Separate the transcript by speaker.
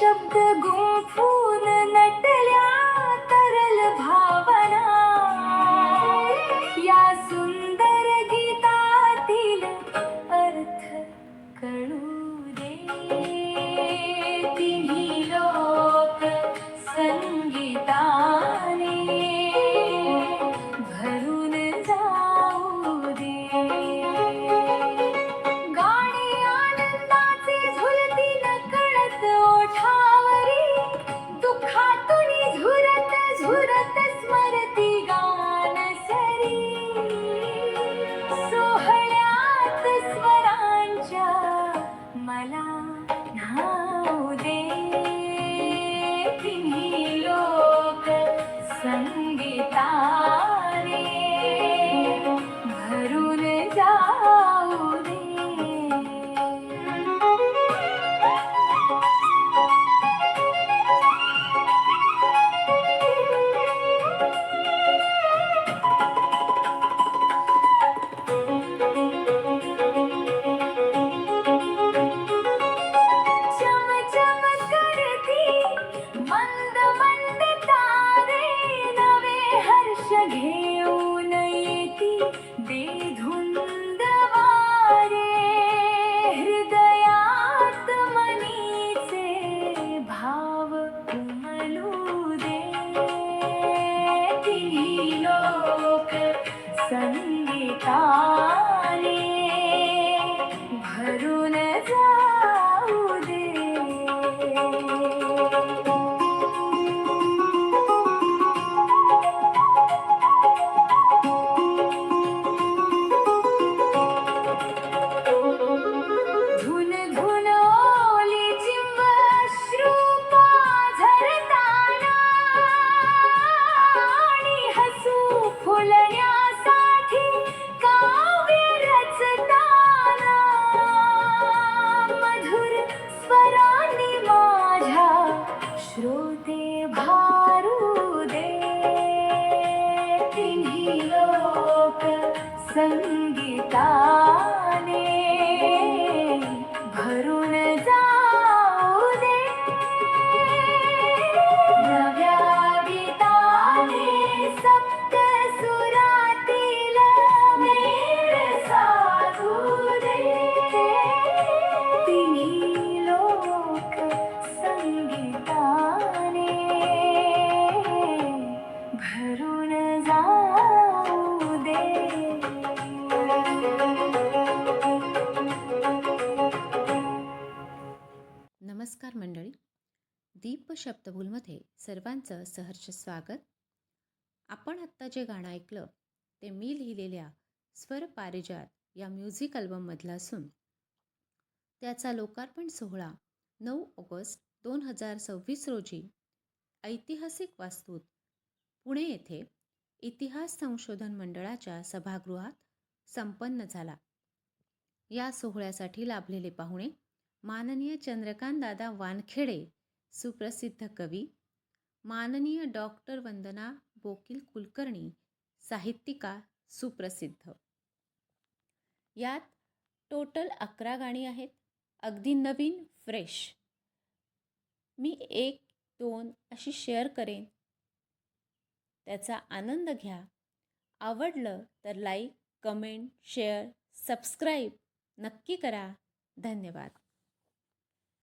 Speaker 1: शब्द गुंफून नटल्या तरल भावना, या सुंदर गीतातील अर्थ कळू दे. तिन्ही लोक संगीताने भरून जाऊ दे. गाणी आनंदाचे झुलती नकळत ओठावरी, दुःखातून झुरत झुरत स्मरती गान सरी. सोहळ्यात स्वरांच्या मला न्हाऊ दे. तिन्ही लोक संगीताने भरून जाऊ दे. चम चम करती मंद मंद तारे, नवे हर्ष घेऊन येती बेधुंद वारे. हृदयात मनीचे भाव उमलू दे. तिन्ही लोक संगीताने भरून जाऊ दे. धुन धुन ओली चिंब अश्रू पाझरताना, आणि हसू फुलण्यासाठी काव्य रचताना. मधुर स्वरांनी माझ्या श्रोते भारू दे. तिन्ही लोक संगीताने भरून जाऊ दे. नव्या गीताने सप्त सुरातील मेळ साधू दे. तिन्ही लोक संगीताने भरून जाऊ दे.
Speaker 2: नमस्कार मंडळी, दीप शब्दभूलमध्ये सर्वांचं सहर्ष स्वागत. आपण आत्ता जे गाणं ऐकलं ते मी लिहिलेल्या स्वर पारिजात या म्युझिक अल्बममधलं असून त्याचा लोकार्पण सोहळा 9 ऑगस्ट 2026 रोजी ऐतिहासिक वास्तूत पुणे येथे इतिहास संशोधन मंडळाच्या सभागृहात संपन्न झाला. या सोहळ्यासाठी लाभलेले पाहुणे माननीय चंद्रकांत दादा वानखेडे, सुप्रसिद्ध कवी, माननीय डॉक्टर वंदना बोकील कुलकर्णी, साहित्यिका सुप्रसिद्ध. यात टोटल 11 गाणी आहेत, अगदी नवीन फ्रेश. मी 1-2 अशी शेअर करेन, त्याचा आनंद घ्या. आवडलं तर लाईक, कमेंट, शेअर, सबस्क्राईब नक्की करा. धन्यवाद.